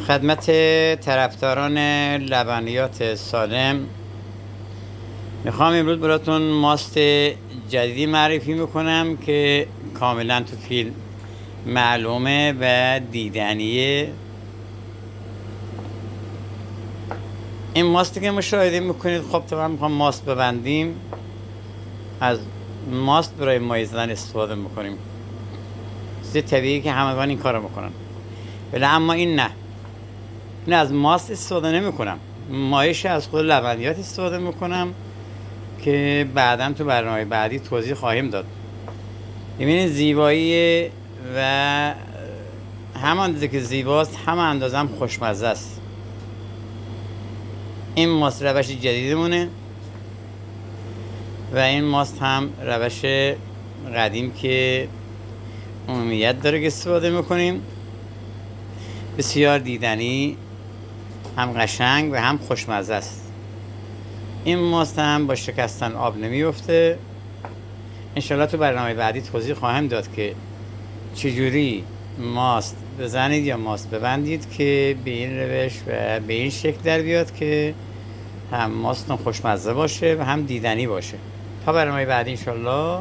خدمت طرفداران لبنیات سالم میخوام امروز براتون ماست جدیدی معرفی میکنم که کاملا تو فیلم معلومه و دیدنیه. این ماستی که مشاهده میکنید، خب طبعا میخوام ماست ببندیم، از ماست برای مایع زدن استفاده میکنیم. چیز طبیعی که همگان این کارو میکنن، ولی اما این نه، این از ماست استفاده نمیکنم، مایعش از خود لبنیات استفاده میکنم که بعدا تو برنامه بعدی توضیح خواهیم داد. ببینید زیبایی و همان اندازه که زیباست هم اندازه هم خوشمزه است. این ماست روش جدیدمونه و این ماست هم روش قدیم که عمومیت داره که استفاده میکنیم. بسیار دیدنی، هم قشنگ و هم خوشمزه است. این ماست هم با شکستن آب نمیفته. انشالله تو برنامه بعدی توضیح خواهم داد که چجوری ماست بزنید یا ماست ببندید که به این روش و به این شکل در بیاد که هم ماستون خوشمزه باشه و هم دیدنی باشه. تا برنامه بعدی انشالله.